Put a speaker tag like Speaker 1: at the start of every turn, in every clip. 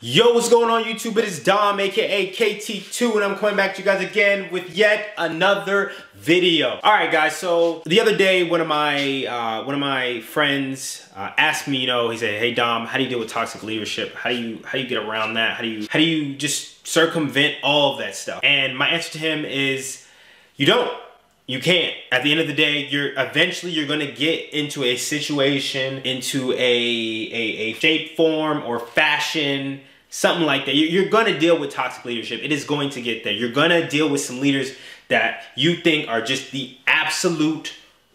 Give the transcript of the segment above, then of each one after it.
Speaker 1: Yo, what's going on YouTube? It is Dom, aka KT2, and I'm coming back to you guys again with yet another video. All right, guys. So the other day, one of my friends asked me, he said, "Hey Dom, how do you deal with toxic leadership? How do you get around that? How do you just circumvent all of that stuff?" And my answer to him is, you don't. You can't. At the end of the day, eventually you're gonna get into a situation, into a shape, form, or fashion, something like that. You're gonna deal with toxic leadership. It is going to get there. You're gonna deal with some leaders that you think are just the absolute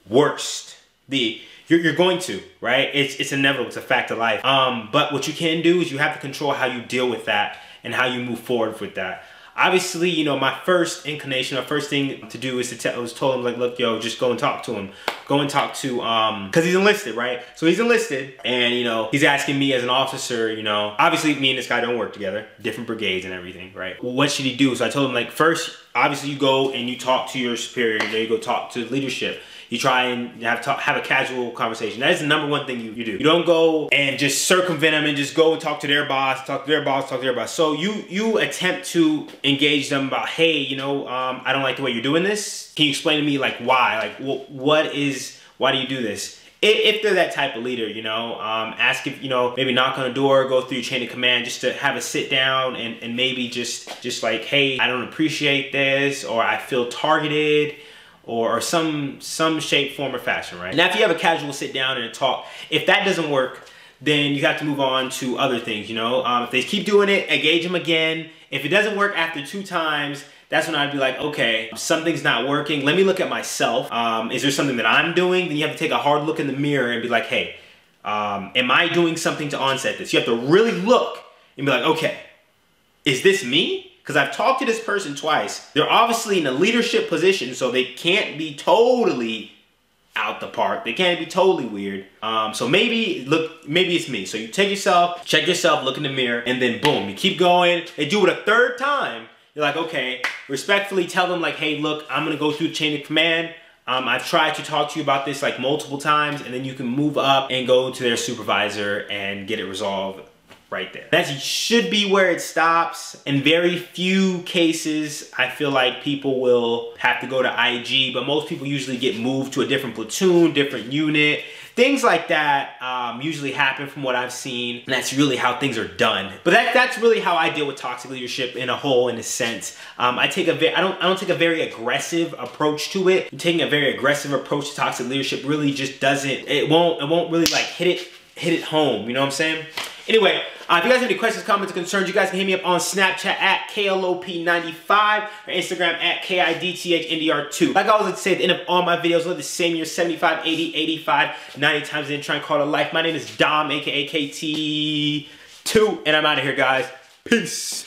Speaker 1: worst. You're going to, right? It's inevitable. It's a fact of life. But what you can do is you have to control how you deal with that and how you move forward with that. Obviously, my first inclination, my first thing to do is to told him, like, look, yo, just go and talk to him. Go and talk to, cause he's enlisted, right? So he's enlisted and, he's asking me as an officer, obviously me and this guy don't work together, different brigades and everything, right? What should he do? So I told him, like, first, obviously you go and you talk to your superior, you go talk to leadership. You try and have a casual conversation. That is the number one thing you do. You don't go and just circumvent them and just go and talk to their boss, talk to their boss, talk to their boss. So you attempt to engage them about, hey, I don't like the way you're doing this. Can you explain to me, like, why? Like, why do you do this? If they're that type of leader, ask if, maybe knock on a door, go through your chain of command just to have a sit down and maybe just like, hey, I don't appreciate this, or I feel targeted, or some shape, form, or fashion, right? Now, if you have a casual sit down and a talk, if that doesn't work, then you have to move on to other things, If they keep doing it, engage them again. If it doesn't work after 2 times, that's when I'd be like, okay, something's not working. Let me look at myself. Is there something that I'm doing? Then you have to take a hard look in the mirror and be like, hey, am I doing something to onset this? You have to really look and be like, okay, is this me? Because I've talked to this person twice. They're obviously in a leadership position, so they can't be totally out the park. They can't be totally weird. So maybe it's me. So you take yourself, check yourself, look in the mirror, and then boom, you keep going. They do it a 3rd time. You're like, okay, respectfully tell them, like, hey, look, I'm gonna go through the chain of command. I've tried to talk to you about this like multiple times, and then you can move up and go to their supervisor and get it resolved right there. That should be where it stops. In very few cases, I feel like people will have to go to IG, but most people usually get moved to a different platoon, different unit. Things like that usually happen from what I've seen, and that's really how things are done. But that's really how I deal with toxic leadership in a sense. I don't take a very aggressive approach to it. Taking a very aggressive approach to toxic leadership really just it won't really like hit it home. You know what I'm saying? Anyway, if you guys have any questions, comments, or concerns, you guys can hit me up on Snapchat at KLOP95 or Instagram at KIDTHNDR2. Like I always like to say at the end of all my videos, live the same year 75, 80, 85, 90 times, then try and call it a life. My name is Dom, aka KT2, and I'm out of here, guys. Peace.